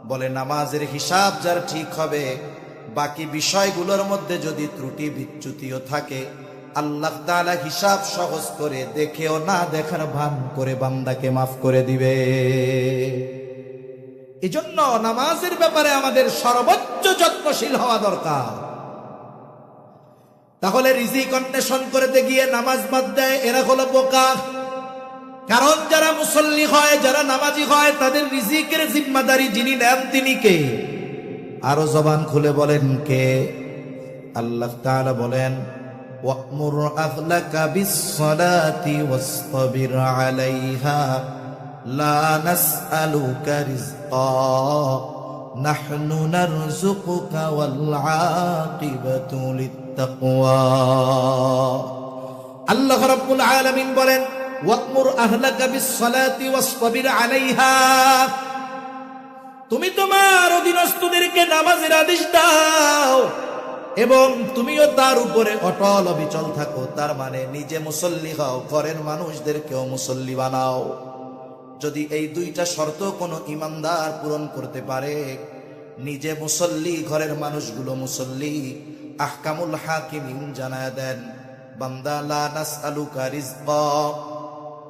বলে নামাজের হিসাব যার ঠিক হবে, বাকি বিষয়গুলোর মধ্যে যদি ত্রুটি বিচ্যুতিও থাকে, আল্লাহ তাআলা হিসাব সহজ করে দেখেও না দেখার ভান করে বান্দাকে মাফ করে দিবে। এজন্য নামাজের ব্যাপারে আমাদের সর্বোচ্চ যত্নশীল হওয়া দরকার। তাহলে রিজিক অন্বেষণ করতে গিয়ে নামাজ বাদ দেয়, এরা হলো বোকা। কারণ যারা মুসল্লি হয়, যারা নামাজি হয়, তাদের রিজিকের জিম্মাদারি যিনি নেন তিনি কে? আরো জবান খুলে বলেন কে? আল্লাহ তাআলা বলেন, ওয়া'মুর আহলাকা বিস-সালাতি ওয়াসতাবির আলাইহা লা নাসআলুকা রিজকা নাহনু নারযুকুকা ওয়াল আকিবাতু লিত-তাকওয়া। আল্লাহ রাব্বুল আলামিন বলেন, ওয়া'মুর আহলাকা বিস-সালাতি ওয়াসতাবির আলাইহা, তুমি তোমার অধীনস্থদেরকে নামাজের আদেশ দাও এবং তুমিও তার উপরে অটল অবিচল থাকো। তার মানে নিজে মুসল্লি হও, ঘরের মানুষদেরকেও মুসল্লি বানাও। যদি এই দুইটা শর্ত কোনো ইমানদার পূরণ করতে পারে, নিজে মুসল্লি, ঘরের মানুষগুলো মুসল্লি, আহকামুল হাকিমিন জানায় দেন, বান্দা লা নাসআলুকা রিজকা,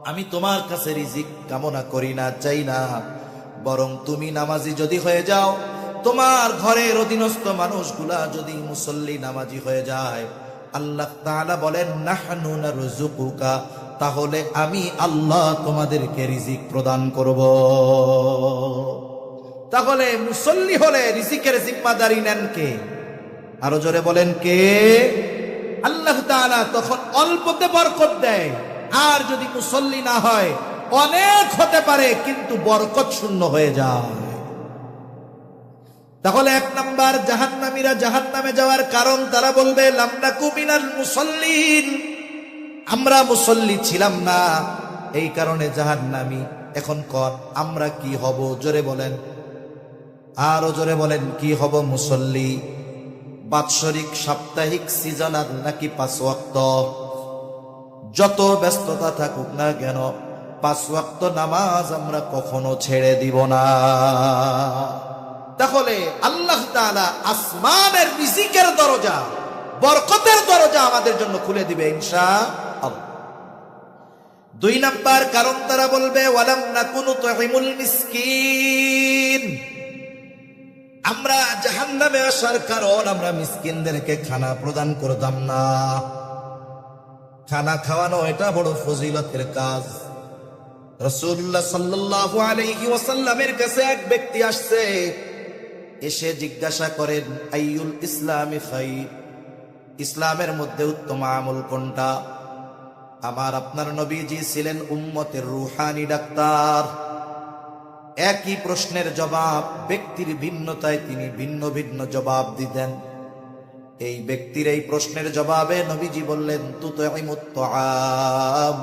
আমি তোমার কাছে রিজিক কামনা করি না, চাই না, বরং তুমি নামাজি যদি হয়ে যাও, তোমার ঘরের অধীনস্থ মানুষগুলা যদি মুসল্লি নামাজি হয়ে যায়, আল্লাহ তাআলা বলেন নাহনু নারযুকুকা, তাহলে আমি আল্লাহ তোমাদেরকে রিজিক প্রদান করব। তাহলে মুসল্লি হলে রিজিকের জিম্মাদারি নেন কে? আরো জোরে বলেন কে? আল্লাহ তাআলা তখন অল্পতে বরকত দেয়। আর যদি মুসল্লি না হয়, অনেক হতে পারে কিন্তু বরকত শূন্য হয়ে যায়। তাহলে এক নাম্বার, জাহান্নামীরা জাহান্নামে যাওয়ার কারণ, তারা বলবে লাম নাকু মিনাল মুসাল্লিন, আমরা মুসল্লি ছিলাম না, এই কারণে জাহান্নামী। এখন কর আমরা কি হব? জোরে বলেন, আরো জোরে বলেন, কি হব? মুসল্লি। বাৎসরিক, সাপ্তাহিক, সিজনাল নাকি 5 ওয়াক্ত? যত ব্যস্ততা থাকুক না কেন, 5 ওয়াক্ত নামাজ আমরা কখনো ছেড়ে দিব না। তাহলে আল্লাহ তাআলা আসমানের রিজিকের দরজা, বরকতের দরজা আমাদের জন্য খুলে দিবে ইনশাআল্লাহ। 2 নাম্বার কারণ, তারা বলবে ওয়ালাম নাকুনু তুহিমুল মিসকিন, আমরা জাহান্নামে আসার কারণ আমরা মিসকিনদেরকে খানা প্রদান করতাম না। খানা খাওয়ানো এটা বড় ফজিলতের কাজ। রাসূলুল্লাহ সাল্লাল্লাহু আলাইহি ওয়াসাল্লামের কাছে এক ব্যক্তি আসছে, এসে জিজ্ঞাসা করেন আইয়ুল ইসলামি খায়র, ইসলামের মধ্যে উত্তম আমল কোনটা? আমার আপনার নবীজি ছিলেন উম্মতের রুহানি ডাক্তার। একই প্রশ্নের জবাব ব্যক্তির ভিন্নতায় তিনি ভিন্ন ভিন্ন জবাব দিতেন। এই ব্যক্তির এই প্রশ্নের জবাবে নবীজি বললেন তুতঈমুত তাআম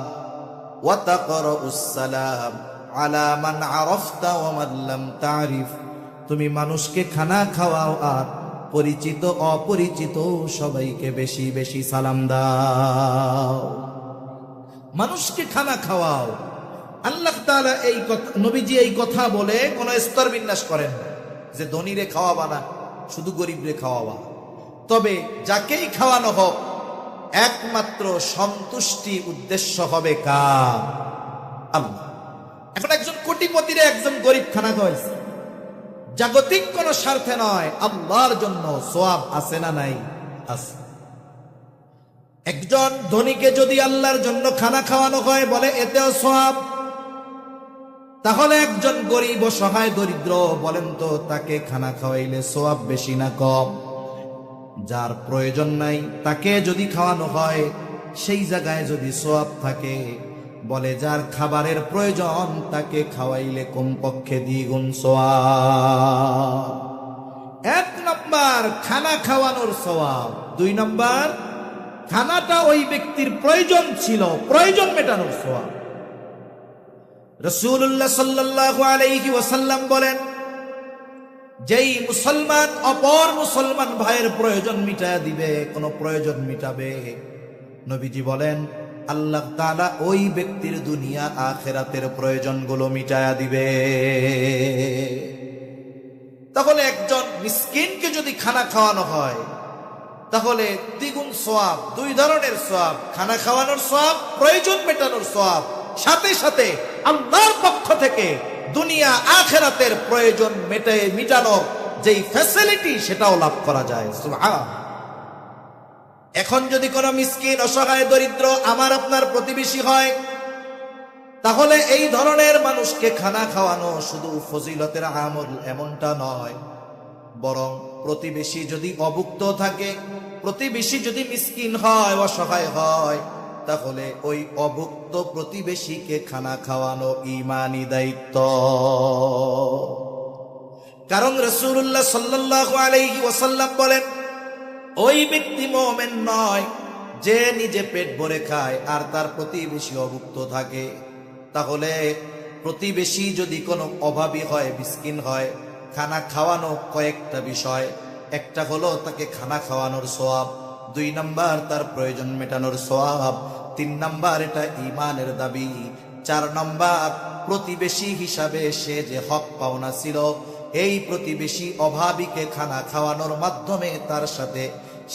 ওয়া তাকরাউস সালাম আলা মান আরাফতা ওয়া মান লাম তারিফ, তুমি মানুষকে খানা খাওয়াও আর পরিচিত অপরিচিত সবাইকে বেশি বেশি সালাম দাও। মানুষকে খানা খাওয়াও। আল্লাহ তাআলা এই কথা, নবীজি এই কথা বলে কোন স্তর বিন্যাস করেন যে ধনীরে খাওয়াবা না, শুধু গরিবরে খাওয়াবা। তবে যাকেই খাওয়ানো হোক, একমাত্র সন্তুষ্টি উদ্দেশ্য হবে কার? আল্লাহ। এখন একজন কোটিপতিরে একজন গরিব খানা খাওয়াইছে, জাগতিক কোন স্বার্থে নয়, আল্লাহর জন্য। সওয়াব আছে না নাই? আছে। একজন ধনীকে যদি আল্লাহর জন্য খানা খাওয়ানো হয়, বলে এতেও সওয়াব। তাহলে একজন গরিব অসহায় দরিদ্র, বলেন তো তাকে খানা খাওয়াইলে সওয়াব বেশি না কম? যার প্রয়োজন নাই তাকে যদি খাওয়ানো হয়, সেই জায়গায় যদি সওয়াব থাকে, বলে যার খাবারের প্রয়োজন তাকে খাওয়াইলে কমপক্ষে 2 গুণ সওয়াব। 1 নাম্বার খানা খাওয়ানোর সওয়াব, 2 নাম্বার খানাটা ওই ব্যক্তির প্রয়োজন ছিল, প্রয়োজন মেটানোর সওয়াব। রাসূলুল্লাহ সাল্লাল্লাহু আলাইহি ওয়াসাল্লাম বলেন, যেই মুসলমান অপর মুসলমান ভাইয়ের প্রয়োজন মিটায়া দিবে, কোন প্রয়োজন মিটাবে, নবীজি বলেন আল্লাহ তাআলা ওই ব্যক্তির দুনিয়া আখিরাতের প্রয়োজনগুলো মিটায়া দিবে। তাহলে একজন মিসকিনকে যদি খানা খাওয়ানো হয় তাহলে দ্বিগুণ সওয়াব, দুই ধরনের সওয়াব, খানা খাওয়ানোর সওয়াব, প্রয়োজন মেটানোর সওয়াব, সাথে সাথে আল্লাহর পক্ষ থেকে দুনিয়া আখিরাতের প্রয়োজন মেটানোর যেই ফ্যাসিলিটি সেটাও লাভ করা যায়। সুবহানাল্লাহ। এখন যদি কোনো মিসকিন, অসহায়, দরিদ্র আমার আপনার প্রতিবেশী হয়, তাহলে এই ধরনের মানুষকে খানা খাওয়ানো শুধু ফজিলতের আমল এমনটা নয়, বরং প্রতিবেশী যদি অভুক্ত থাকে, প্রতিবেশী যদি মিসকিন হয়, অসহায় হয়, তাহলে ওই অভুক্ত প্রতিবেশীকে খানা খাওয়ানো ঈমানি দায়িত্ব। কারণ রাসূলুল্লাহ সাল্লাল্লাহু আলাইহি ওয়াসাল্লাম বলেন, ওই ব্যক্তি মুমিন নয় যে নিজে পেট ভরে খায় আর তার প্রতিবেশী অভুক্ত থাকে। তাহলে প্রতিবেশী যদি কোনো অভাবী হয়, মিসকিন হয়, খানা খাওয়ানো কয়েকটা বিষয়, একটা হলো তাকে খানা খাওয়ানোর সওয়াব, 2 নাম্বার তার প্রয়োজন মেটানোর সওয়াব, 3 নাম্বার এটা ঈমানের দাবি, 4 নাম্বার প্রতিবেশী হিসাবে সে যে হক পাওনা ছিল, এই প্রতিবেশী অভাবীকে খানা খাওয়ানোর মাধ্যমে তার সাথে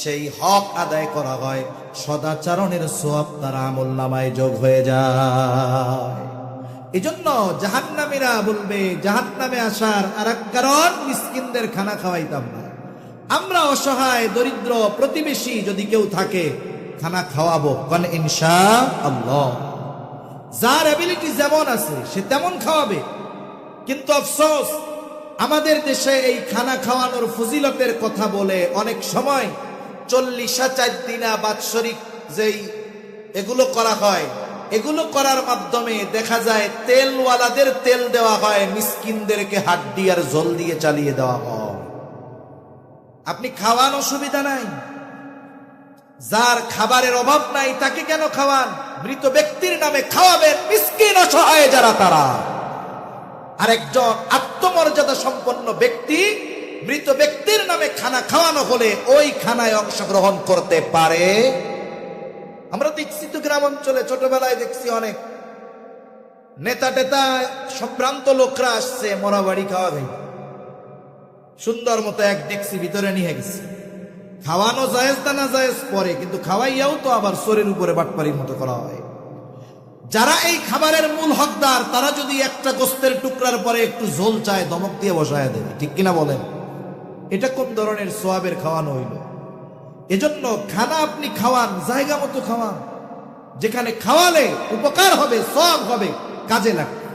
সেই হক আদায় করা হয়, সদাচরণের সওয়াব তার আমলনামায় যোগ হয়ে যায়। এজন্য জাহান্নামীরা বলবে, জাহান্নামে আসার আরেক কারণ মিসকিনদের খানা খাওয়াইতাম না। আমরা অসহায়, দরিদ্র প্রতিবেশী যদি কেউ থাকে, খানা খাওয়াবো কারণ ইনশাআল্লাহ। যার এবিলিটি যেমন আছে সে তেমন খাওয়াবে। কিন্তু আফসোস, আমাদের দেশে এই খানা খাওয়ানোর ফজিলতের কথা বলে অনেক সময় 40 4 দিনা বাৎসরিক যেই এগুলো করা হয়, এগুলো করার মাধ্যমে দেখা যায় তেলওয়ালাদের তেল দেওয়া হয়, মিসকিনদেরকে হাড্ডি আর জল দিয়ে চালিয়ে দেওয়া হয়। আপনি খাওয়ান, অসুবিধা নাই, যার খাবারের অভাব নাই তাকে কেন খাওয়ান? মৃত ব্যক্তির নামে খাওয়াবেন, মিসকিন অসহায় যারা তারা। আরেকজন আত্মমর্যাদা সম্পন্ন ব্যক্তি, মৃত ব্যক্তির নামে খানা খাওয়ানো হলে ওই খানায় অংশগ্রহণ করতে পারে। আমরা দেখছি তো গ্রাম অঞ্চলে, ছোটবেলায় দেখছি অনেক নেতা টেতা সম্ভ্রান্ত লোকরা আসছে মরা বাড়ি খাওয়া খাই, সুন্দর মতো এক ডেক্সি ভিতরে নিয়ে গেছে। খাওয়ানো জায়েজ তা না জায়েজ পরে, কিন্তু খাওয়াইয়াও তো আবার শরীর উপরে বাটপাড়ির মতো করা হয়। যারা এই খাবারের মূল হকদার, তারা যদি একটা গোস্তের টুকরার পরে একটু ঝোল চায়, ধমক দিয়ে বসায় দেবে। ঠিক কিনা বলেন? এটা কোন ধরনের সোয়াবের খাওয়ানো হইল? এজন্য খানা আপনি খাওয়ান, জায়গা মতো খাওয়ান, যেখানে খাওয়ালে উপকার হবে, সওয়াব হবে, কাজে লাগবে।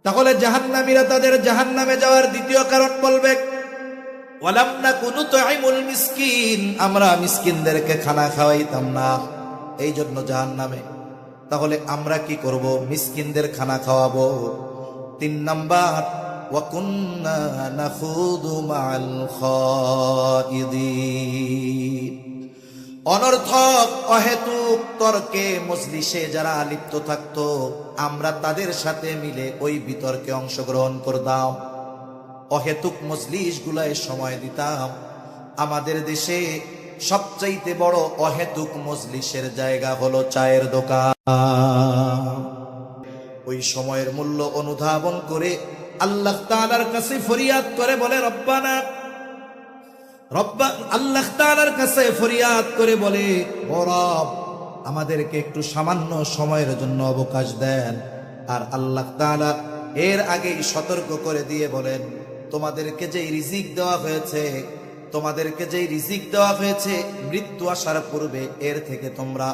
তাহলে জাহান্নামীরা তাদের জাহান্নামে যাওয়ার দ্বিতীয় কারণ বলবে, ওয়ালাম নাকু নুতঈমুল মিসকিন, আমরা মিসকিনদেরকে খানা খাওয়াইতাম না, এই জন্য জাহান্নামে। তাহলে আমরা কি করব? মিসকিনদের খানা খাওয়াবো। 3 নাম্বার, ওয়া কুন্না নাখুদু মাআল খাইদিন, অনর্থক অহেতুক তর্কে মজলিসে যারা লিপ্ত থাকতো, আমরা তাদের সাথে মিলে ওই বিতর্কে অংশগ্রহণ করতাম, অহেতুক মজলিস গুলায় সময় দিতাম। আমাদের দেশে সবচাইতে বড় অহেতুক মজলিসের জায়গা হলো চায়ের দোকান। ওই সময়ের মূল্য অনুধাবন করে আল্লাহ তাআলার কাছে ফরিয়াদ করে বলে, রব্বানা, আল্লাহ তাআলার কাছে ফরিয়াদ করে বলে, ও রব, আমাদেরকে একটু সামান্য সময়ের জন্য অবকাশ দেন। আর আল্লাহ তাআলা এর আগেই সতর্ক করে দিয়ে বলেন, তোমাদেরকে যেই রিজিক দেওয়া হয়েছে, তোমাদেরকে যেই রিজিক দেওয়া হয়েছে, মৃত্যু আসার পূর্বে এর থেকে তোমরা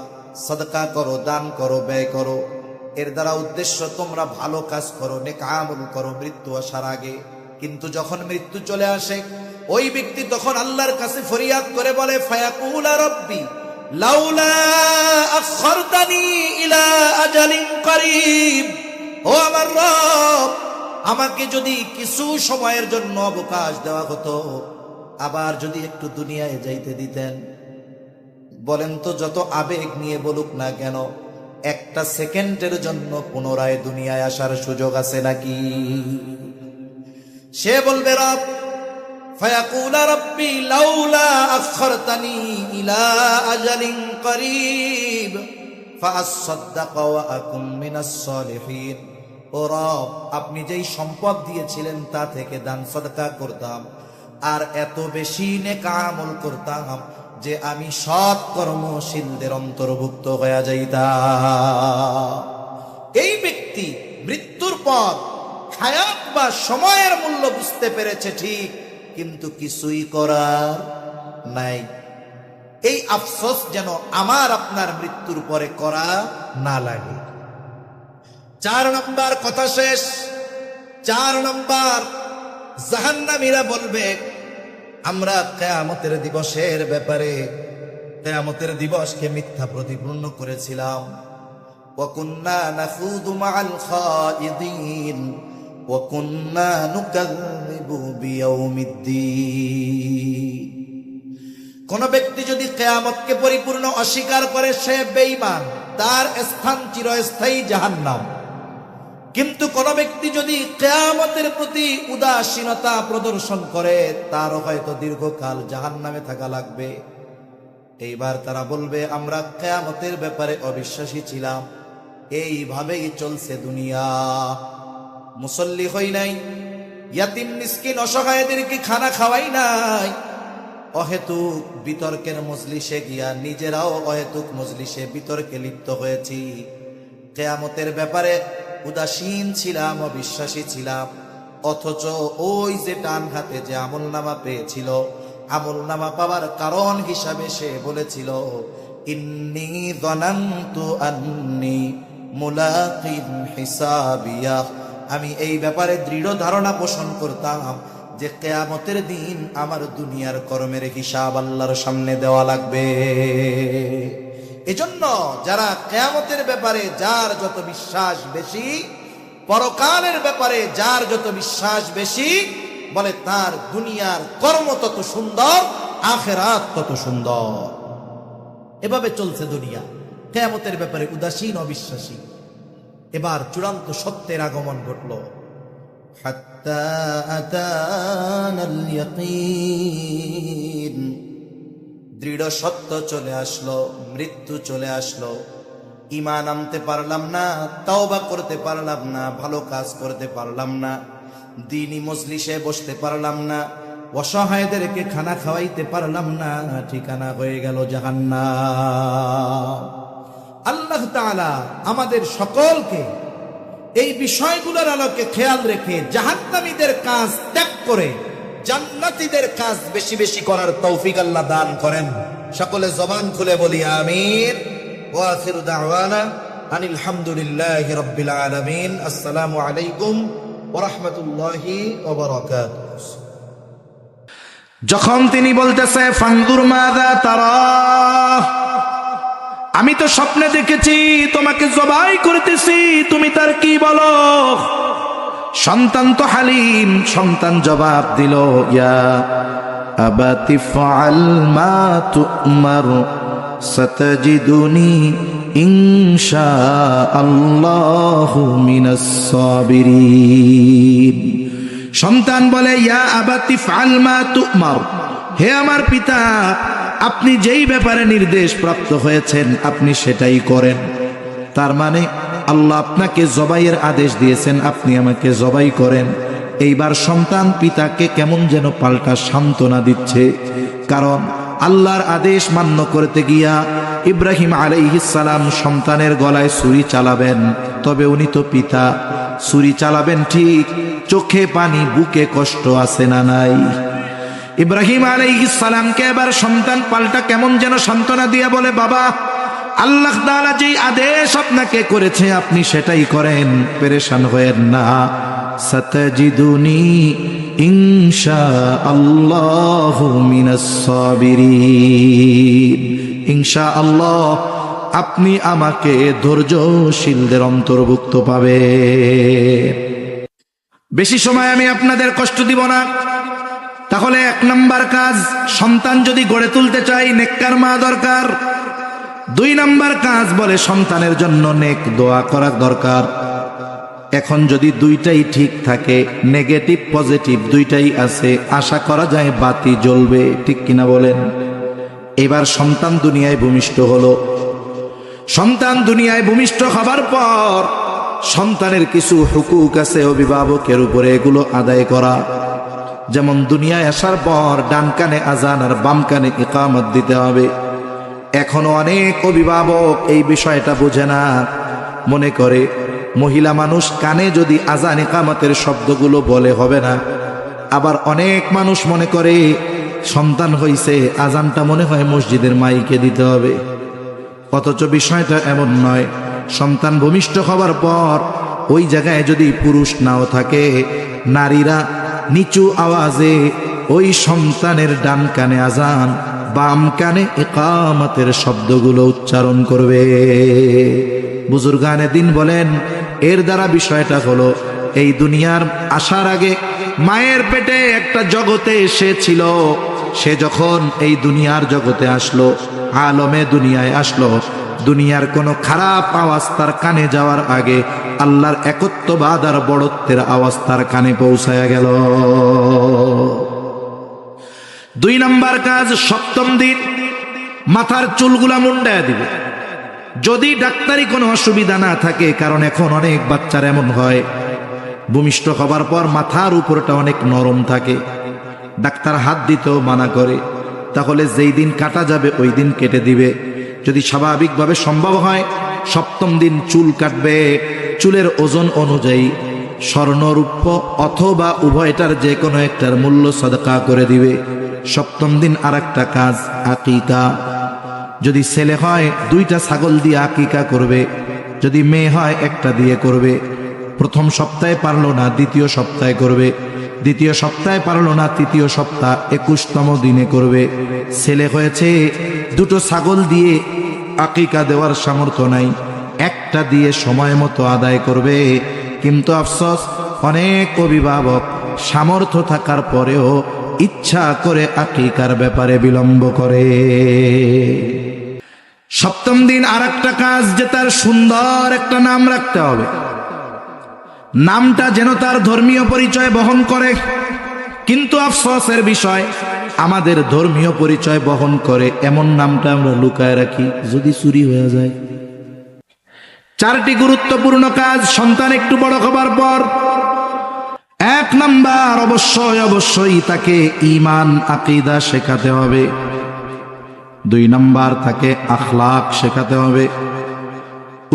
সাদকা করো, দান করো, ব্যয় করো। এর দ্বারা উদ্দেশ্য তোমরা ভালো কাজ করো, নেক আমল করো মৃত্যু আসার আগে। কিন্তু যখন মৃত্যু চলে আসে, ওই ব্যক্তি তখন আল্লাহর কাছে ফরিয়াদ করে বলে, ফায়াকুলা রব্বি লাউলা আখখারতানি ইলা আজালিন করিব, ও আমার রব, আমাকে যদি কিছু সময়ের জন্য অবকাশ দেওয়া হতো, আবার যদি একটু দুনিয়ায় যাইতে দিতেন। বলেন তো, যত আবেগ নিয়ে বলুক না কেন, একটা সেকেন্ডের জন্য পুনরায় দুনিয়ায় আসার সুযোগ আছে নাকি? সে বলবে, রব, ফায়াকুলা রব্বি লাউলা আখখারতানি ইলা আজালিন করিব ফাআসাদদাকা ওয়া আকুম মিনাস সালিহিন, ও রব, আপনি যেই সম্পদ দিয়েছিলেন তা থেকে দান সদকা করতাম, আর এত বেশি নেক আমল করতাম যে আমি সৎ কর্মশীলদের অন্তর্ভুক্ত হয়ে যাইতাম। এই ব্যক্তি মৃত্যুর পর হায়াত বা সময়ের মূল্য বুঝতে পেরেছে ঠিক, কিন্তু কিছুই করার নাই। এই আফসোস যেন আমার আপনার মৃত্যুর পরে করা না লাগে। 4 নম্বর কথা শেষ। 4 নম্বর, জাহান্নামীরা বলবে আমরা কিয়ামতের দিবসের ব্যাপারে কিয়ামতের দিবসকে মিথ্যা প্রতিপন্ন করেছিলাম। ওয়া কুন্না নাখুদু মাআল খাইদিন ওয়া কুন্না নুকাযযিবু বিয়াউমিদ্দিন। কোন ব্যক্তি যদি কিয়ামতকে পরিপূর্ণ অস্বীকার করে সে বেঈমান, তার স্থান চিরস্থায়ী জাহান্নাম। কিন্তু কোন ব্যক্তি যদি কিয়ামতের প্রতি উদাসীনতা প্রদর্শন করে তার হয়তো দীর্ঘকাল জাহান্নামে থাকা লাগবে। এইবার তারা বলবে আমরা কিয়ামতের ব্যাপারে অবিশ্বাসী ছিলাম। এইভাবেই চলছে দুনিয়া। মুসল্লি হই নাই, ইয়াতিম মিসকিন অসহায়দেরকে খানা খাওয়াই নাই, অহেতুক বিতর্কের মজলিসে গিয়া নিজেরাও অহেতুক মজলিসে বিতর্কে লিপ্ত হয়েছি। কিয়ামতের ব্যাপারে উদাসীন ছিলাম, অবিশ্বাসী ছিলাম। অথচ ওই যে ডান হাতে যে আমলনামা পেয়েছিল, আমলনামা পাওয়ার কারণ হিসাবে সে বলেছিল ইন্নী যানানতু আন্নী মুলাকিন হিসাবিয়া। আমি এই ব্যাপারে দৃঢ় ধারণা পোষণ করতাম যে কিয়ামতের দিন আমার দুনিয়ার কর্মের হিসাব আল্লাহর সামনে দেওয়া লাগবে। এজন্য যারা কিয়ামতের ব্যাপারে যার যত বিশ্বাস বেশি, পরকালের ব্যাপারে যার যত বিশ্বাস বেশি, বলে তার দুনিয়ার কর্ম তত সুন্দর, আখিরাত তত সুন্দর। এভাবে চলছে দুনিয়া। কিয়ামতের ব্যাপারে উদাসীন, অবিশ্বাসী। এবার চূড়ান্ত সত্যের আগমন ঘটল। হাত্তা আতানাল ইয়াকিন, দৃঢ় সত্য চলে আসলো, মৃত্যু চলে আসলো। ঈমান আনতে পারলাম না, তাওবা করতে পারলাম না, ভালো কাজ করতে পারলাম না, দ্বীনি মজলিসে বসতে পারলাম না, অসহায়দেরকে খানা খাওয়াইতে পারলাম না, ঠিকানা হয়ে গেল জাহান্নাম। আল্লাহ তাআলা আমাদের সকলকে এই বিষয়গুলোর আলোকে খেয়াল রেখে জাহান্নামীদের কাজ ত্যাগ করে জান্নাতীদের কাজ বেশি বেশি করার তৌফিক আল্লাহ দান করেন। সকলে জবান খুলে বলি আমিন। ওয়া আখিরু দাওয়ানা আনিল হামদুলিল্লাহি রাব্বিল আলামিন। আসসালামু আলাইকুম ওয়া রাহমাতুল্লাহি ওয়া বারাকাতুহু। যখন তিনি বলতেছে ফানজুর মাযা তারা, আমি তো স্বপ্নে দেখেছি তোমাকে জবাই করতেছি, তুমি তার কি বলো? সন্তান তো হালিম, সন্তান জবাব দিল ইয়া আবাতি ফাআল মা তুমার সাতাজিদুনি ইনশাআল্লাহু মিনাস সাবিরিন। সন্তান বলে ইয়া আবাতি ফাআল মা তুমার, হে আমার পিতা আপনি যেই ব্যাপারে নির্দেশ প্রাপ্ত হয়েছেন আপনি সেটাই করেন। তার মানে আল্লাহ আপনাকে জবাইয়ের আদেশ দিয়েছেন, আপনি আমাকে জবাই করেন। এইবার সন্তান পিতাকে কেমন যেন পাল্টা সান্ত্বনা দিচ্ছে, কারণ আল্লাহর আদেশ মান্য করতে গিয়া ইব্রাহিম আলাইহিস সালাম সন্তানের গলায় ছুরি চালাবেন, তবে উনি তো পিতা, ছুরি চালাবেন ঠিক, চোখে পানি, বুকে কষ্ট আছে না নাই? ইব্রাহিম আলাইহিস সালামকে এবার সন্তান পাল্টা কেমন যেন সান্ত্বনা দিয়া বলে, বাবা আল্লাহ তাআলা যেই আদেশ আপনাকে করেছে আপনি সেটাই করেন, পেরেশান হয়েন না। সাতাজিদুনি ইনশাআল্লাহু মিনাস সাবিরিন, ইনশাআল্লাহ আপনি আমাকে ধৈর্যশীলদের অন্তর্ভুক্ত পাবেন। বেশি সময় আমি আপনাদের কষ্ট দিব না। তাহলে 1 নাম্বার কাজ, সন্তান যদি গড়ে তুলতে চাই নেককার মা দরকার। 2 নাম্বার কাজ বলে সন্তানের জন্য নেক দোয়া করা দরকার। এখন যদি দুইটাই ঠিক থাকে, নেগেটিভ পজিটিভ দুইটাই আছে, আশা করা যায় বাতি জ্বলবে, ঠিক কিনা বলেন? এবার সন্তান দুনিয়ায় ভূমিষ্ঠ হলো। সন্তান দুনিয়ায় ভূমিষ্ঠ হবার পর সন্তানের কিছু হুকুক আছে অভিভাবকের উপরে, এগুলো আদায় করা। যেমন দুনিয়ায় আসার পর ডান কানে আজান আর বাম কানে ইকামত দিতে হবে। এখনো অনেক অভিভাবক এই বিষয়টা বোঝে না, মনে করে মহিলা মানুষ কানে যদি আজান ইকামতের শব্দগুলো বলে হবে না। আবার অনেক মানুষ মনে করে সন্তান হইছে, আজানটা মনে হয় মসজিদের মাইকে দিতে হবে। অথচ বিষয়টা এমন নয়। সন্তান ভূমিষ্ঠ হবার পর ওই জায়গায় যদি পুরুষ নাও থাকে, নারীরা নিচু আওয়াজে ওই সন্তানের ডান কানে আজান, বাম কানে ইকামতের শব্দগুলো উচ্চারণ করবে। বুজুর্গানে দিন বলেন, এর দ্বারা বিষয়টা হলো এই দুনিয়ার আসার আগে মায়ের পেটে একটা জগতে এসেছিল। সে যখন এই দুনিয়ার জগতে আসলো, আলমে দুনিয়ায় আসলো, দুনিয়ার কোনো খারাপ আওয়াজ তার কানে যাওয়ার আগে আল্লাহর একত্ববাদ আর বড়ত্বের আওয়াজ তার কানে পৌঁছায়া গেল। 2 নাম্বার কাজ, সপ্তম দিন মাথার চুলগুলা মুন্ডায় দিবে। যদি ডাক্তারি কোনো অসুবিধা না থাকে, কারণ এখন অনেক বাচ্চার এমন হয় ভূমিষ্ঠ হবার পর মাথার উপরটা অনেক নরম থাকে, ডাক্তার হাত দিতেও মানা করে, তাহলে যেই দিন কাটা যাবে ওই দিন কেটে দিবে। যদি স্বাভাবিকভাবে সম্ভব হয় সপ্তম দিন চুল কাটবে। চুলের ওজন অনুযায়ী স্বর্ণরূপ্য অথবা উভয়টার যে কোনো একটার মূল্য সদকা করে দিবে। সপ্তম দিন আর একটা কাজ, আকিকা। যদি ছেলে হয় 2টা ছাগল দিয়ে আকিকা করবে, যদি মেয়ে হয় 1টা দিয়ে করবে। প্রথম সপ্তাহে পারলো না, দ্বিতীয় সপ্তাহে করবে। দ্বিতীয় সপ্তাহে পারলো না, তৃতীয় সপ্তাহ 21তম দিনে করবে। ছেলে হয়েছে, 2টো ছাগল দিয়ে আকিকা দেওয়ার সামর্থ্য নাই, 1টা দিয়ে সময় মতো আদায় করবে। কিন্তু আফসোস, অনেক অভিভাবক সামর্থ্য থাকার পরেও ইচ্ছা করে আকিকার ব্যাপারে বিলম্ব করে। সপ্তম দিন আর একটা কাজ, যে তার সুন্দর একটা নাম রাখতে হবে। নামটা যেন তার ধর্মীয় পরিচয় বহন করে। কিন্তু আফসোসের বিষয়, আমাদের ধর্মীয় পরিচয় বহন করে এমন নামটা আমরা লুকায় রাখি, যদি চুরি হয়ে যায়। 4টি গুরুত্বপূর্ণ কাজ সন্তান একটু বড় হবার পর। 1 নাম্বার, অবশ্যই তাকে ঈমান আকীদা শেখাতে হবে। 2 নাম্বার, তাকে আখলাক শেখাতে হবে।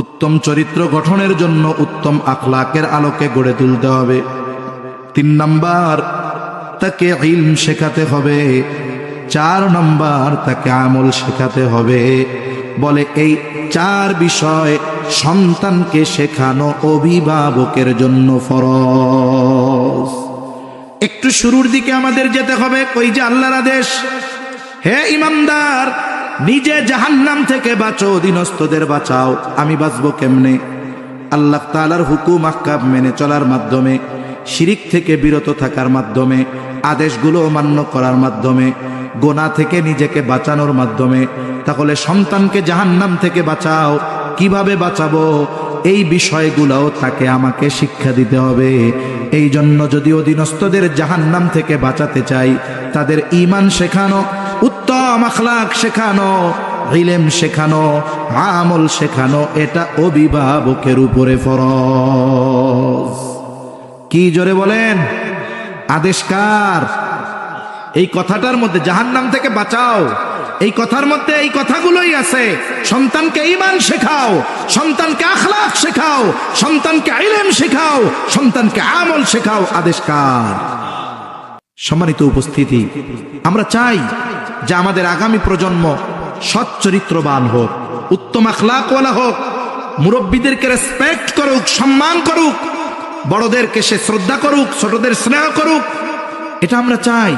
উত্তম চরিত্র গঠনের জন্য উত্তম আখলাকের আলোকে গড়ে তুলতে হবে। 3 নাম্বার, তাকে ইলম শেখাতে হবে। 4 নাম্বার, তাকে আমল শেখাতে হবে। বলে এই 4 বিষয় সন্তানকে শেখানো অভিভাবকের জন্য ফরজ। একটু শুরুর দিকে আমাদের যেতে হবে। ওই যে আল্লাহর আদেশ, হে ইমানদার, নিজে জাহান্নাম থেকে বাঁচো, অধীনস্থদের বাঁচাও। আমি বাঁচবো কেমনে? আল্লাহ তাআলার হুকুম আহকাম মেনে চলার মাধ্যমে, শিরিক থেকে বিরত থাকার মাধ্যমে, আদেশগুলো মান্য করার মাধ্যমে, গোনা থেকে নিজেকে বাঁচানোর মাধ্যমে। তাহলে সন্তানকে জাহান্নাম থেকে বাঁচাও। কিভাবে বাঁচাবো? এই বিষয়গুলোও তাকে আমাকে শিক্ষা দিতে হবে। এই জন্য যদি অধীনস্থদের জাহান্নাম থেকে বাঁচাতে চাই, তাদের ঈমান শেখানো, উত্তম আখলাক শেখানো, ইলম শেখানো, আমল শেখানো, এটা অভিভাবকের উপরে ফরজ। কি জোরে বলেন? আদেশ কার? এই কথাটার মধ্যে জাহান্নাম থেকে বাঁচাও, এই কথার মধ্যে এই কথাগুলোই আছে। সন্তানকে ঈমান শেখাও, সন্তানকে আখলাক শেখাও, সন্তানকে ইলম শেখাও, সন্তানকে আমল শেখাও। আদেশ কার? সম্মানিত উপস্থিতি, আমরা চাই যে আমাদের আগামী প্রজন্ম সৎ চরিত্রবান হোক, উত্তম আখলাকওয়ালা হোক, মুরব্বীদেরকে রেসপেক্ট করুক, সম্মান করুক, বড়দেরকে সে শ্রদ্ধা করুক, ছোটদের স্নেহ করুক। এটা আমরা চাই।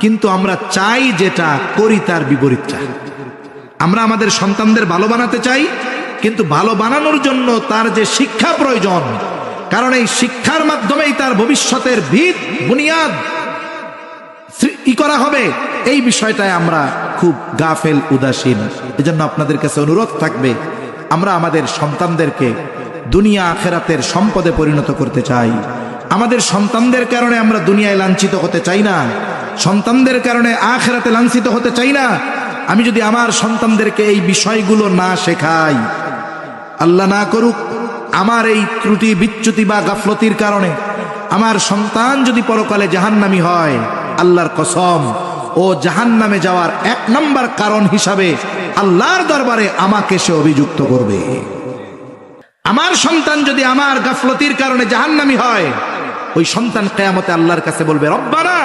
কিন্তু আমরা চাই যেটা, করি তার বিপরীত চাই। আমরা আমাদের সন্তানদের ভালো বানাতে চাই, কিন্তু ভালো বানানোর জন্য তার যে শিক্ষা প্রয়োজন, কারণ এই শিক্ষার মাধ্যমেই তার ভবিষ্যতের ভিত বুনিয়াদ করা হবে, এই বিষয়টায় আমরা খুব গাফেল, উদাসীন। এজন্য আপনাদের কাছে অনুরোধ থাকবে, আমরা আমাদের সন্তানদেরকে দুনিয়া আখেরাতের সম্পদে পরিণত করতে চাই। আমাদের সন্তানদের কারণে আমরা দুনিয়ায় লাঞ্ছিত হতে চাই না, সন্তানদের কারণে আখেরাতে লাঞ্ছিত হতে চাই না। আমি যদি আমার সন্তানদেরকে এই বিষয়গুলো না শেখাই, আল্লাহ না করুক আমার এই ত্রুটি বিচ্যুতি বা গাফলতির কারণে আমার সন্তান যদি পরকালে জাহান্নামী হয়, আল্লাহর কসম ও জাহান্নামে যাওয়ার 1 নম্বর কারণ হিসাবে আল্লাহর দরবারে আমাকে সে অভিযুক্ত করবে। আমার সন্তান যদি আমার গাফলতির কারণে জাহান্নামী হয়, ওই সন্তান কিয়ামতে আল্লাহর কাছে বলবে, রব্বানা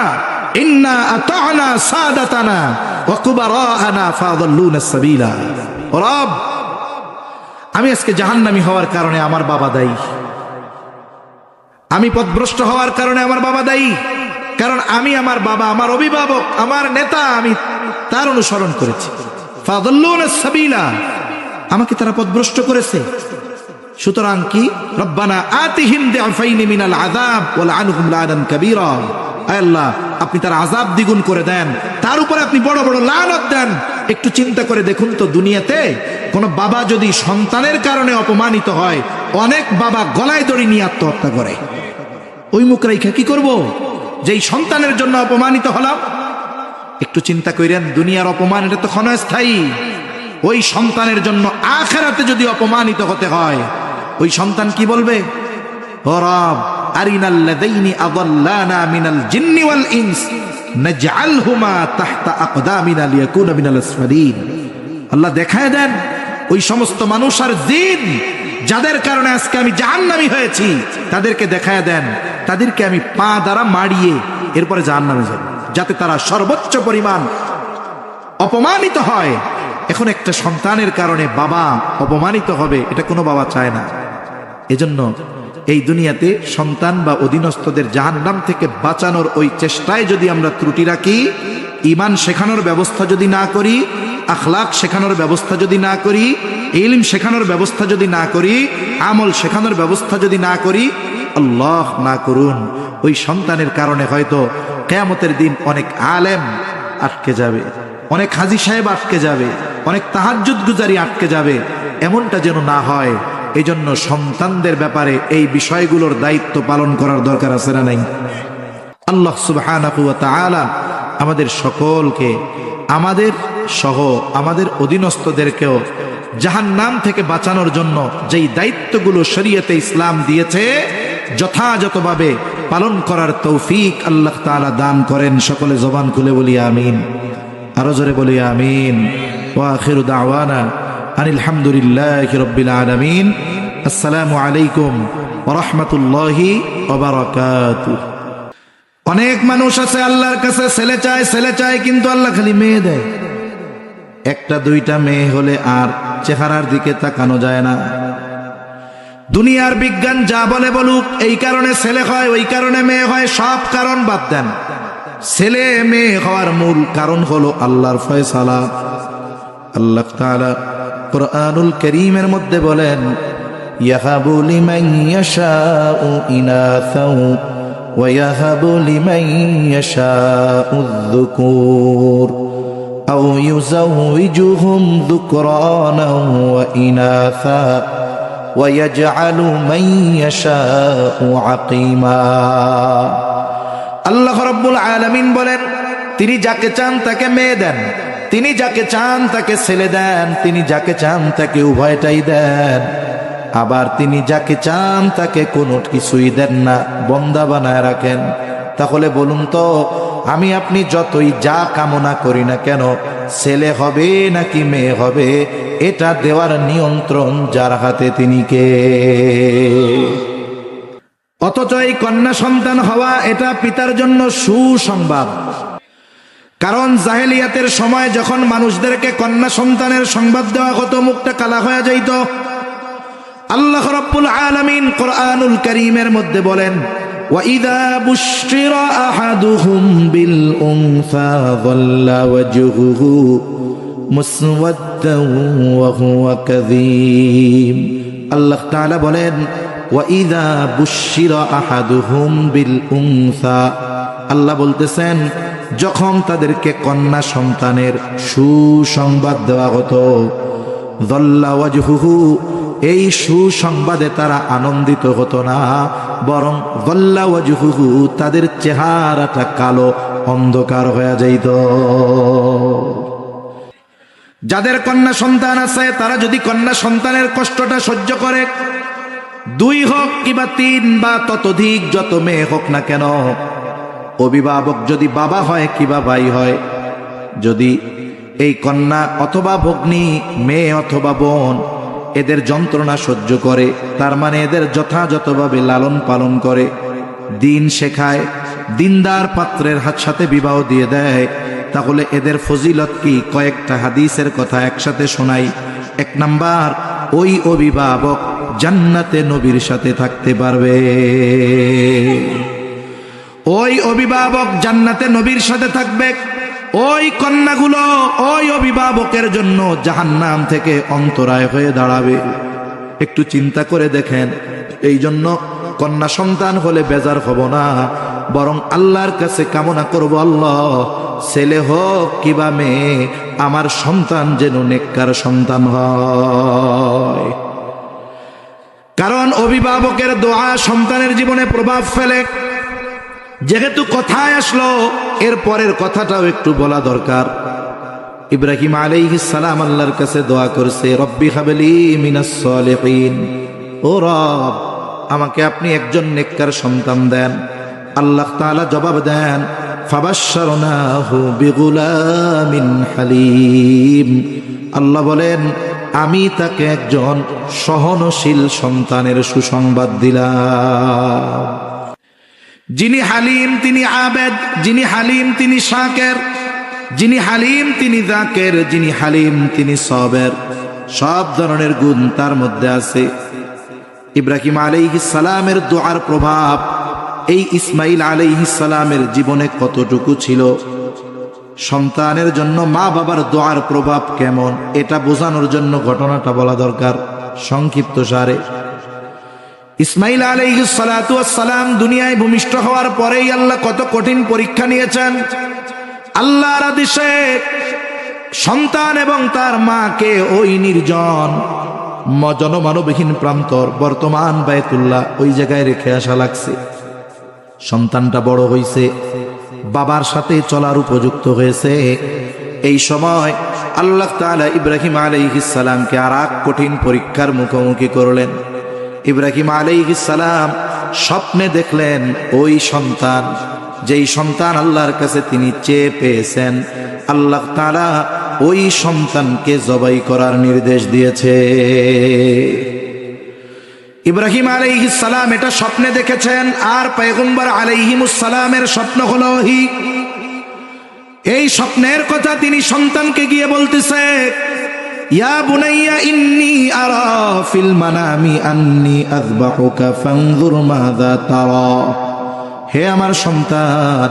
ইন্না আতা'না সাদাতানা ওয়া কুবারা'ানা ফাদাল্লুনা সাবিলা। রব, আমি আজকে জাহান্নামী হওয়ার কারণে আমার বাবা দায়ী, আমি পথভ্রষ্ট হওয়ার কারণে আমার বাবা দায়ী, কারণ আমি আমার বাবা, আমার অভিভাবক, আমার নেতা, আমি তার অনুসরণ করেছি। ফাদাল্লুনা সাবিলা, আমাকে তারা পথভ্রষ্ট করেছে। সুতরাং কি, রব্বানা আতিহিম দি'ফাইনি মিনাল আযাব ওয়া লা'আনহুম লা'নান কাবীরা। আয় আল্লাহ, আপনি তার আযাব দ্বিগুণ করে দেন, তার উপরে আপনি বড় বড় লানত দেন। একটু চিন্তা করে দেখুন তো, দুনিয়াতে কোন বাবা যদি সন্তানের কারণে অপমানিত হয়, অনেক বাবা গলায় দড়ি নিয়ে আত্মহত্যা করে। ওই মুখ রেখা কি করব, যেই সন্তানের জন্য অপমানিত হলাম? একটু চিন্তা করেন, দুনিয়ার অপমান এটা তো ক্ষণস্থায়ী। ওই সন্তানের জন্য আখিরাতে যদি অপমানিত হতে হয়, ওই সন্তান কি বলবে? ও রব, আরিনাল্লাযাইনি আযাল্লানা মিনাল জিন্নি ওয়াল ইনস নাজআলহুমা তাহতা আকদামিনা লিয়াকুনা মিনাল আসফালিন। আল্লাহ দেখায় দেন ওই সমস্ত মানুষ আর জিন যাদের কারণে আজকে আমি জাহান্নামী হয়েছি, তাদেরকে দেখায় দেন, তাদেরকে আমি পা দ্বারা মারিয়ে এরপরে জাহান্নামে যাব, যাতে তারা সর্বোচ্চ পরিমাণ অপমানিত হয়। এখন একটা সন্তানের কারণে বাবা অপমানিত হবে, এটা কোনো বাবা চায় না। এজন্য এই দুনিয়াতে সন্তান বা অধীনস্থদের জাহান্নাম থেকে বাঁচানোর ওই চেষ্টায় যদি আমরা ত্রুটি রাখি, ঈমান শেখানোর ব্যবস্থা যদি না করি, আখলাক শেখানোর ব্যবস্থা যদি না করি, ইলম শেখানোর ব্যবস্থা যদি না করি, আমল শেখানোর ব্যবস্থা যদি না করি, আল্লাহ না করুন, ওই সন্তানের কারণে হয়তো কিয়ামতের দিন অনেক আলেম আটকে যাবে, অনেক হাজী সাহেব আটকে যাবে, অনেক তাহাজ্জুদ গুজারি আটকে যাবে। এমনটা যেন না হয়, এই জন্য সন্তানদের ব্যাপারে এই বিষয়গুলোর দায়িত্ব পালন করার দরকার আছে না নাই? আল্লাহ সুবহানাহু ওয়া তাআলা আমাদের সকলকে, আমাদের সহ আমাদের অধীনস্থদেরকেও জাহান্নাম থেকে বাঁচানোর জন্য যেই দায়িত্বগুলো শরীয়তে ইসলাম দিয়েছে, যথাযথভাবে পালন করার তৌফিক আল্লাহ তাআলা দান করেন। সকলে জবান খুলে বলি আমিন, আরো জোরে বলি আমিন। ওয়া আখিরু দাওয়ানা আনিল হামদুলিল্লাহি রাব্বিল আলামিন। আসসালামু আলাইকুম ওয়া রাহমাতুল্লাহি ওয়া বারাকাতুহু। অনেক মানুষ আছে আল্লাহর কাছে ছেলে চায়, কিন্তু আল্লাহ খালি মেয়ে দেয়। একটা দুইটা মেয়ে হলে আর চেহারার দিকে তাকানো যায় না। দুনিয়ার বিজ্ঞান যা বলে বলুক, এই কারণে ছেলে হয়, ওই কারণে মেয়ে হয়, সব কারণ বাদ দেন। ছেলে মেয়ে হওয়ার মূল কারণ হলো আল্লাহর ফয়সালা। আল্লাহ তাআলা কুরআনুল কারীমের মধ্যে বলেন, ইয়াহাবু লিমান ইয়াশাউ ইনাসাও ওয়া ইয়াহাবু লিমান ইয়াশাউ যুকুর আও ইউযাউযুহুম যুকরানা ওয়া ইনাসা ওয়া ইয়াজআলু মান ইয়াশাউ আকীমা। আল্লাহ রাব্বুল আলামিন বলেন, তিনি যাকে চান তাকে মেয়ে দেন, তিনি যাকে চান তাকে ছেলে দেন, তিনি যাকে চান তাকে উভয়টাই দেন। আবার তিনি যাকে চান তাকে কোনো কিছুই দেন না, বন্দা বানায় রাখেন। তাহলে বলুন তো, আমি আপনি যতই যা কামনা করি না কেন, ছেলে হবে নাকি মেয়ে হবে, এটা দেওয়ার নিয়ন্ত্রণ যার হাতে, তিনি কে? অথচ এই কন্যা সন্তান হওয়া এটা পিতার জন্য সুসংবাদ। কারণ জাহেলিয়াতের সময় যখন মানুষদেরকে কন্যা সন্তানের সংবাদ দেওয়া হতো, মুখটা কালা হয়ে যাইত। আল্লাহ রাব্বুল আলামিন কুরআনুল কারীমের মধ্যে বলেন, وَإِذَا بُشِّرَ أَحَدُهُمْ بِالْأُنثَى ظَلَّ وَجْهُهُ مُسْوَدًّا وَهُوَ كَظِيمٌ। আল্লাহ তাআলা বলেন, وَإِذَا بُشِّرَ أَحَدُهُمْ بِالْأُنثَى, আল্লাহ বলতেছেন, যখন তাদেরকে কন্যা সন্তানের সুসংবাদ দেওয়া হতো, ظَلَّ وَجْهُهُ, এই সুসংবাদে তারা আনন্দিত হতো না, বরং ظَلَّ وَجْهُهُ, তাদের চেহারাটা কালো অন্ধকার হয়ে যাইত। যাদের কন্যা সন্তান আছে, তারা যদি কন্যা সন্তানের কষ্টটা সহ্য করে, 2 হোক কিবা 3 বা ততোধিক যত মেয়ে হোক না কেন, অভিভাবক যদি বাবা হয় কিবা ভাই হয়, যদি এই কন্যা অথবা ভগ্নী, মেয়ে অথবা বোন এদের যন্ত্রণা সহ্য করে, তার মানে এদের যথাযথভাবে লালন পালন করে, দিন শেখায়, দিনদার পাত্রের হাত সাথে বিবাহ দিয়ে দেয়, তাহলে এদের ফজিলত কি? কয়েকটা হাদিসের কথা একসাথে শোনাই। 1 নাম্বার, ওই অভিভাবক জান্নাতে নবীর সাথে থাকতে পারবে। ওই অভিভাবক জান্নাতে নবীর সাথে থাকবে। ওই কন্যাগুলো ওই অভিভাবকের জন্য জাহান্নাম থেকে অন্তরায় হয়ে দাঁড়াবে। একটু চিন্তা করে দেখেন। এই জন্য কন্যা সন্তান হলে বেজার হব না, বরং আল্লাহর কাছে কামনা করব, আল্লাহ ছেলে হোক কিবা মেয়ে, আমার সন্তান যেন নেককার সন্তান হয়। কারণ অভিভাবকের দোয়া সন্তানের জীবনে প্রভাব ফেলে। যেহেতু কথায় আসলো, এর পরের কথাটাও একটু বলা দরকার। ইব্রাহিম আলাইহিস সালাম আল্লাহর কাছে দোয়া করছে, রব্বি হাবলি মিনাস সালিহিন, ও রব আমাকে আপনি একজন নেককার সন্তান দেন। আল্লাহ তাআলা জবাব দেন, ফাবাশশারনাহু বিগুলামিন হালিম। আল্লাহ বলেন, আমি তাকে একজন সহনশীল সন্তানের সুসংবাদ দিলাম। যিনি হালিম তিনি আবেদ, যিনি হালিম তিনি শাকের, যিনি হালিম তিনি যাকের, যিনি হালিম তিনি সবের। সব ধরনের গুণ তার মধ্যে আছে। ইব্রাহিম আলাইহিস সালামের দোয়ার প্রভাব এই ইসমাইল আলাইহিস সালামের জীবনে কতটুকু ছিল, সন্তানের জন্য মা বাবার দোয়ার প্রভাব কেমন, এটা বোঝানোর জন্য ঘটনাটা বলা দরকার সংক্ষিপ্ত সারে। ইসমাইল আলাইহিস সালাতু ওয়াস সালাম দুনিয়ায় ভূমিষ্ঠ হওয়ার পরেই আল্লাহ কত কঠিন পরীক্ষা নিয়েছেন। আল্লাহর আদেশে সন্তান এবং তার মাকে ওই নির্জন জনমানবহীন প্রান্তর, বর্তমান বায়তুল্লাহ, ওই জায়গায় রেখে আসা লাগছে। সন্তানটা বড় হয়েছে, বাবার সাথে চলার উপযুক্ত হয়েছে। এই সময় আল্লাহ তাআলা ইব্রাহিম আলাইহিস সালামকে আর এক কঠিন পরীক্ষার মুখোমুখি করলেন। ইব্রাহিম আলাইহিস সালাম স্বপ্নে দেখলেন ওই সন্তান, যেই সন্তান আল্লাহর কাছে তিনি চেয়ে পেয়েছেন, আল্লাহ তাআলা ওই সন্তানকে জবাই করার নির্দেশ দিয়েছে। ইব্রাহিম আলাইহিস সালাম এটা স্বপ্নে দেখেছেন, আর পয়গম্বর আলাইহিমুস সালামের স্বপ্ন হলো ওহী। এই স্বপ্নের কথা তিনি সন্তানকে গিয়ে বলতেছে, ইয়া বুনাইয়া ইন্নী আরা ফিল মানামি আন্নী আযবাহুকা ফানজুর মাযা তারা। হে আমার সন্তান,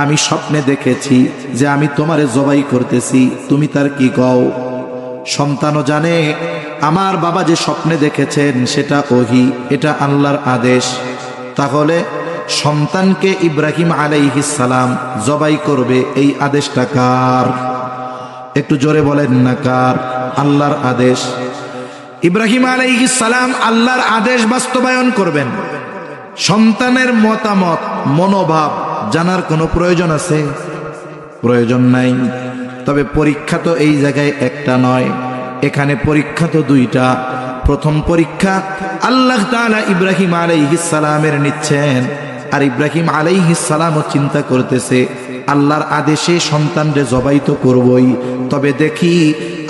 আমি স্বপ্নে দেখেছি যে আমি তোমারে জবাই করতেছি, তুমি তার কি কও? সন্তানও জানে আমার বাবা যে স্বপ্নে দেখেছেন সেটা ওহী, এটা আল্লাহর আদেশ। তাহলে সন্তানকে ইব্রাহিম আলাইহিস সালাম জবাই করবে, এই আদেশটা কার? একটু জোরে বলেন না কার? আল্লাহর আদেশ। ইব্রাহিম আলাইহিস সালাম আল্লাহর আদেশ বাস্তবায়ন করবেন। সন্তানের মতামত, মনোভাব জানার কোনো প্রয়োজন আছে? প্রয়োজন নাই। তবে পরীক্ষা তো এই জায়গায় একটা নয়, এখানে পরীক্ষা তো দুইটা। প্রথম পরীক্ষা আল্লাহ তাআলা ইব্রাহিম আলাইহিস সালামের নিচ্ছেন, আর ইব্রাহিম আলাইহিস সালামও চিন্তা করতেছে আল্লাহর আদেশে সন্তানরে জবাই তো করবই, তবে দেখি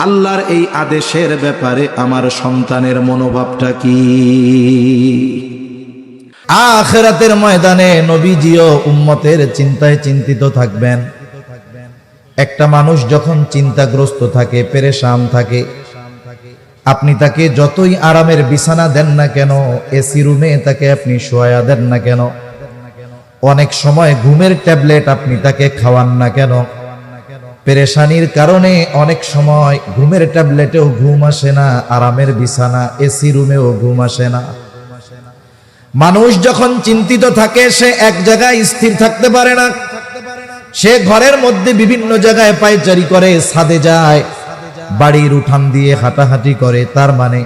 আল্লাহর এই আদেশের ব্যাপারে আমার সন্তানের মনোভাবটা কি। আখিরাতের ময়দানে নবীজিও উম্মতের চিন্তায় চিন্তিত থাকবেন। একটা মানুষ যখন চিন্তাগ্রস্ত থাকে, পেরেশান থাকে, আপনি তাকে যতই আরামের বিছানা দেন না কেন, এসি রুমে তাকে আপনি শোয়া দেন না কেন, অনেক সময় ঘুমের ট্যাবলেট আপনি তাকে খাওয়ান না কেন, পেরেশানির কারণে অনেক সময় ঘুমের ট্যাবলেটেও ঘুম আসে না, আরামের বিছানা এসি রুমেও ঘুম আসে না। মানুষ যখন চিন্তিত থাকে সে এক জায়গায় স্থির থাকতে পারে না। সে ঘরের মধ্যে বিভিন্ন জায়গায় পায়চারি করে, ছাদে যায়, বাড়ির উঠান দিয়ে হাঁটাহাঁটি করে, তার মানে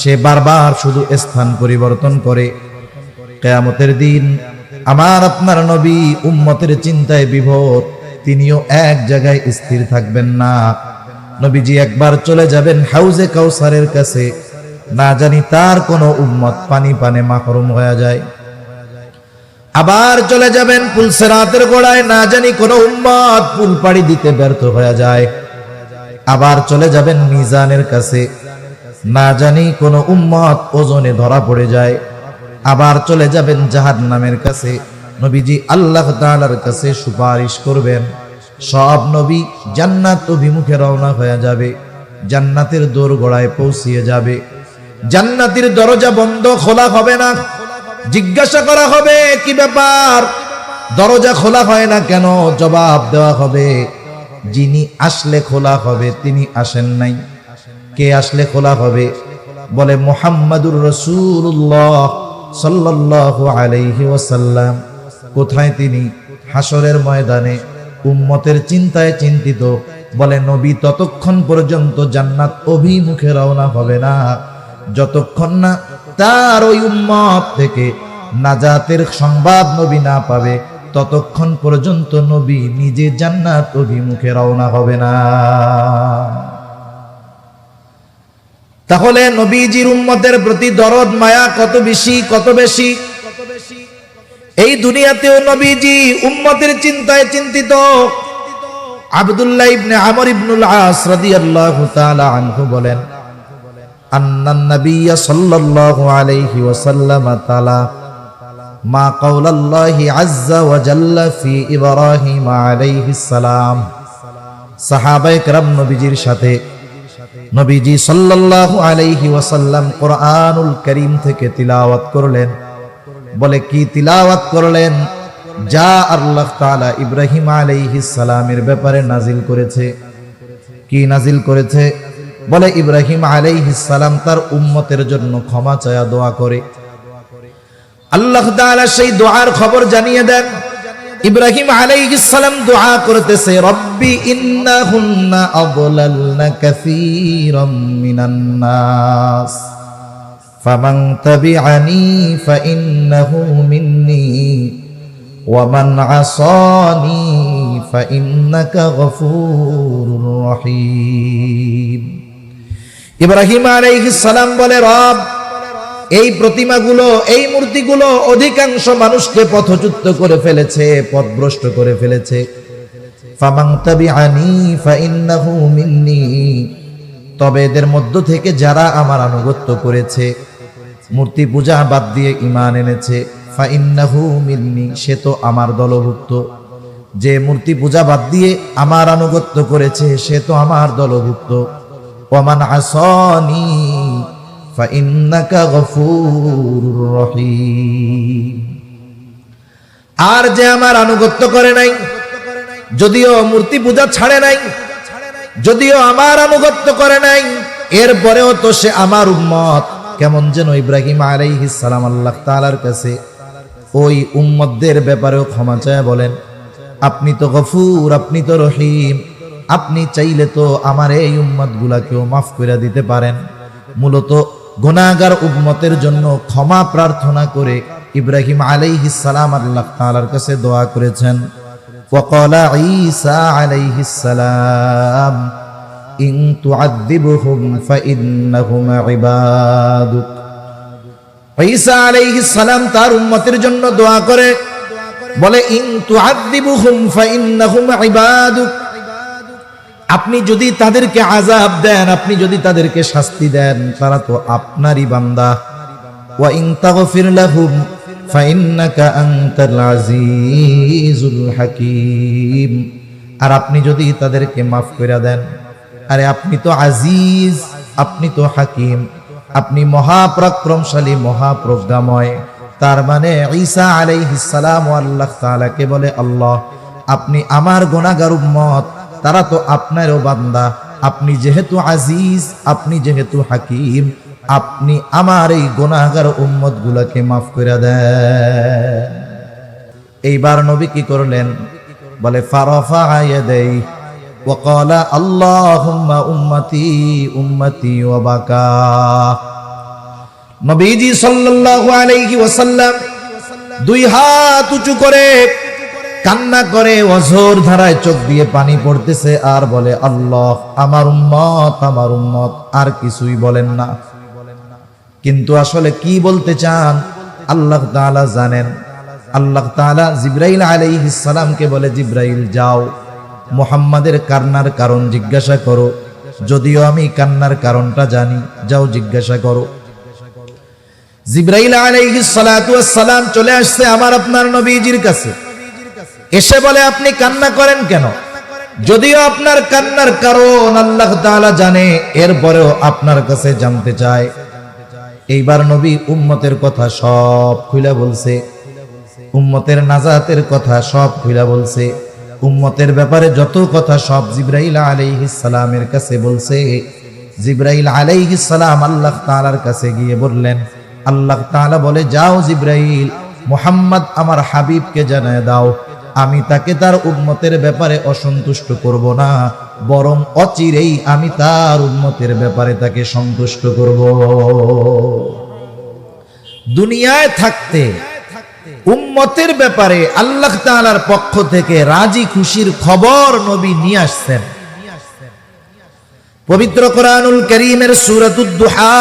সে বারবার শুধু স্থান পরিবর্তন করে। কিয়ামতের দিন আমার আপনার নবী উম্মতের চিন্তায় বিভোর, তিনিও এক জায়গায় স্থির থাকবেন না। নবীজি একবার চলে যাবেন হাউজে কাউসারের কাছে, না জানি তার কোনো উম্মত পানি পানে মাহরুম হয়ে যায়। আবার চলে যাবেন পুলসেরাতের গোড়ায়, না জানি কোনো উম্মত পুল পাড়ি দিতে ব্যর্থ হয়ে যায়। আবার চলে যাবেন মিজানের কাছে, না জানি কোনো উম্মত ওজনে ধরা পড়ে যায়। আবার চলে যাবেন জাহান্নামের কাছে, নবীজি আল্লাহ তাআলার কাছে সুপারিশ করবেন। সব নবী জান্নাত অভিমুখে রওনা হয়ে যাবে, জান্নাতের দোরগোড়ায় পৌঁছিয়ে যাবে। জান্নাতের দরজা বন্ধ, খোলা হবে না। জিজ্ঞাসা করা হবে কি ব্যাপার, দরজা খোলা হয় না কেন? জবাব দেওয়া হবে যিনি আসলে খোলা হবে তিনি আসেন নাই। কে আসলে খোলা হবে? বলে মুহাম্মাদুর রাসূলুল্লাহ সাল্লাল্লাহু আলাইহি ওয়াসাল্লাম। কোথায় তিনি? হাসরের ময়দানে উম্মতের চিন্তায় চিন্তিত। বলে নবী ততক্ষণ পর্যন্ত জান্নাত অভিমুখে রওনা হবে না যতক্ষণ না তার ওই উম্মত থেকে নাজাতের সংবাদ নবী না পাবে, ততক্ষণ পর্যন্ত নবী নিজে জান্নাত অভিমুখে রওনা হবে না। তাহলে নবীজির উম্মতের প্রতি দরদ মায়া কত বেশি, কত বেশি। এই দুনিয়াতেও নবীজি উম্মতের চিন্তায় চিন্তিত। আব্দুল্লাহ ইবনে আমর ইবনুল আস রাদিয়াল্লাহু তাআলা আনহু বলেন, আন্নান নাবিয়্য সাল্লাল্লাহু আলাইহি ওয়াসাল্লাম তাআলা মা কাওলাল্লাহি আযজা ওয়া জাল্লা ফি ইব্রাহিম আলাইহিস সালাম। সাহাবায়ে কেরাম নবীজির সাথে নবীজি সাল্লাল্লাহু আলাইহি ওয়াসাল্লাম কুরআনুল কারীম থেকে তিলাওয়াত করলেন। বলে কি তিলাওয়াত করলেন? যা আল্লাহ তাআলা ইব্রাহিম আলাইহিস সালামের ব্যাপারে নাজিল করেছে। কি নাজিল করেছে? বলে ইব্রাহিম আলাইহিস সালাম তার উম্মতের জন্য ক্ষমা চায়া দোয়া করে। আল্লাহ তাআলা সেই দোয়ার খবর জানিয়ে দেন। ইব্রাহিম আলাইহিস সালাম দোয়া করতেছে, রব্বি ইন্নাহুন্না আদলালনা কাসীরাম মিনান নাস ফামান তাবিআনি ফাইন্নাহু মিন্নি ওয়া মান আসানি ফাইন্নাকা গফুরুর রহিম। ইব্রাহিম আলাইহিস সালাম বলে, রব, এই প্রতিমাগুলো, এই মূর্তিগুলো অধিকাংশ মানুষকে পথচ্যুত করে ফেলেছে, পথভ্রষ্ট করে ফেলেছে। ফামান তাবিআনি ফাইন্নাহু মিন্নি, তবে এদের মধ্য থেকে যারা আমার আনুগত্য করেছে, মূর্তি পূজা বাদ দিয়ে ঈমান এনেছে, ফাইন্নাহু মিন্নি, সে তো আমার দলভুক্ত। যে মূর্তি পূজা বাদ দিয়ে আমার আনুগত্য করেছে সে তো আমার দলভুক্ত। ওয়া মান আসানি ফাইন্নাকা গফুরুর রহিম। আর যে আমার আনুগত্য করে নাই, যদিও মূর্তি পূজা ছাড়ে নাই, যদিও আমার আনুগত্য করে নাই, এরপরেও তো সে আমার উম্মত। কেমন যেন ইব্রাহিম আলাইহিস সালাম আল্লাহ তাআলার কাছে ওই উম্মতদের ব্যাপারেও ক্ষমা চায় বলেন, আপনি তো গফুর, আপনি তো রহিম, আপনি চাইলে তো আমার এই উম্মত গুলাকেও মাফ করে দিতে পারেন। মূলত গুনাহগার উম্মতের জন্য ক্ষমা প্রার্থনা করে ইব্রাহিম আলাইহিস সালাম আল্লাহ তাআলার কাছে দোয়া করেছেন। ওয়াকালা ঈসা আলাইহিস সালাম ইন তুআযিবহুম ফাইন্নাহুম ইবাদুক। ঈসা আলাইহিস সালাম তার উম্মতের জন্য দোয়া করে বলে, ইন তুআযিবহুম ফাইন্নাহুম ইবাদুক, আপনি যদি তাদেরকে আযাব দেন, আপনি যদি তাদেরকে শাস্তি দেন, তারা তো আপনারই বান্দা। ওয়া ইন তাগফির লাহুম ফাইন্নাকা আনতাল আজিজুল হাকীম, আর আপনি যদি তাদেরকে মাফ করে দেন, আরে আপনি তো আজিজ, আপনি তো হাকিম, আপনি মহাপরাক্রমশালী, মহাপ্রজ্ঞাময়। তার মানে ঈসা আলাইহিস সালাম আল্লাহ তাআলাকে বলে, আল্লাহ, আপনি আমার গুনাহগার উম্মত, তারা তো আপনারও বান্দা, আপনি যেহেতু আজিজ, আপনি যেহেতু হাকিম, আপনি আমার এই গুনাহগার উম্মত গুলাকে মাফ করে দেন। এইবার নবী কি করলেন? বলে ফারাফা ইয়াদাই ওয়া ক্বালা আল্লাহুম্মা উম্মতি উম্মতি ওয়া বাকা। নবীজি সাল্লাল্লাহু আলাইহি ওয়াসাল্লাম দুই হাত উঁচু করে কান্না করে, অঝোর ধারায় চোখ দিয়ে পানি পড়তেছে, আর বলে, আল্লাহ, আমার উম্মত, আমার উম্মত। আর কিছুই বলেন না। কিন্তু আসলে কি বলতে চান আল্লাহ তাআলা জানেন। আল্লাহ তাআলা জিবরাইল আলাইহিস সালামকে বলে, জিবরাইল যাও মুহাম্মাদের কান্নার কারণ জিজ্ঞাসা করো, যদিও আমি কান্নার কারণটা জানি, যাও জিজ্ঞাসা করো। জিবরাইল আলাইহিস সালাতু ওয়াস সালাম চলে আসছে আমার আপনার নবীজির কাছে, এসে বলে আপনি কান্না করেন কেন? যদিও আপনার কান্নার কারণ আল্লাহ তাআলা জানে, এরপরেও আপনার কাছে জানতে চায়। এইবার নবী উম্মতের কথা সব খুলে বলছে, উম্মতের নাজাতের কথা সব খুলে বলছে, উম্মতের ব্যাপারে যত কথা সব জিবরাইল আলাইহিস সালামের কাছে বলছে। জিবরাইল আলাইহিস সালাম আল্লাহ তাআলার কাছে গিয়ে বললেন, আল্লাহ তাআলা বলে, যাও জিবরাইল মুহাম্মদ আমার হাবিবকে জানায় দাও, আমি তাকে তার উম্মতের ব্যাপারে অসন্তুষ্ট করব না, বরং অচিরেই আমি তার উম্মতের ব্যাপারে তাকে সন্তুষ্ট করব। দুনিয়ায় থাকতে উম্মতের ব্যাপারে আল্লাহ তাআলার পক্ষ থেকে রাজি খুশির খবর নবী নিয়ে আসছেন। পবিত্র কোরআনুল কারীমের সূরাতুদ দুহা,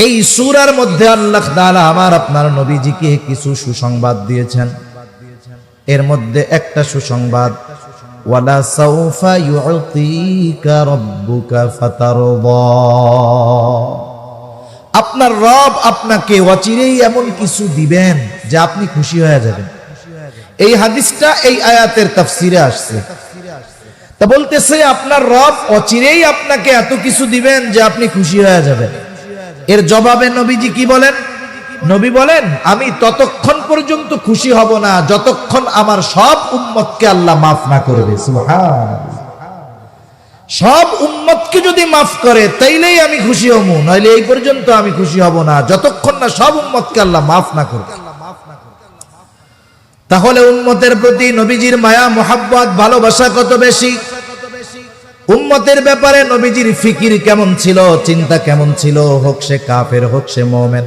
এই সূরার মধ্যে আল্লাহ তাআলা আমার আপনার নবীজিকে কিছু সুসংবাদ দিয়েছেন। এর মধ্যে একটা সুসংবাদ, ওয়ালা সাউফা ইউতিকা রাব্বুকা ফাতারদা, আপনার রব আপনাকে অচিরেই এমন কিছু দিবেন যে আপনি খুশি হয়ে যাবেন। এই হাদিসটা এই আয়াতের তাফসিরে আসছে। তা বলতেছে আপনার রব অচিরেই আপনাকে এত কিছু দিবেন যে আপনি খুশি হয়ে যাবেন। এর জবাবে নবীজি কি বলেন? নবী বলেন, আমি ততক্ষণ পর্যন্ত খুশি হব না যতক্ষণ আমার সব উম্মতকে আল্লাহ মাফ না করবে। সুবহানাল্লাহ। সব উম্মতকে যদি মাফ করে তাইলেই আমি খুশি হব, নইলে এই পর্যন্ত আমি খুশি হব না যতক্ষণ না সব উম্মতকে আল্লাহ মাফ না করবে। তাহলে উম্মতের প্রতি নবীজির মায়া মোহাব্বত ভালোবাসা কত বেশি, উম্মতের ব্যাপারে নবীজির ফিকির কেমন ছিল, চিন্তা কেমন ছিল, হোক সে কাফের হোক সে মুমিন।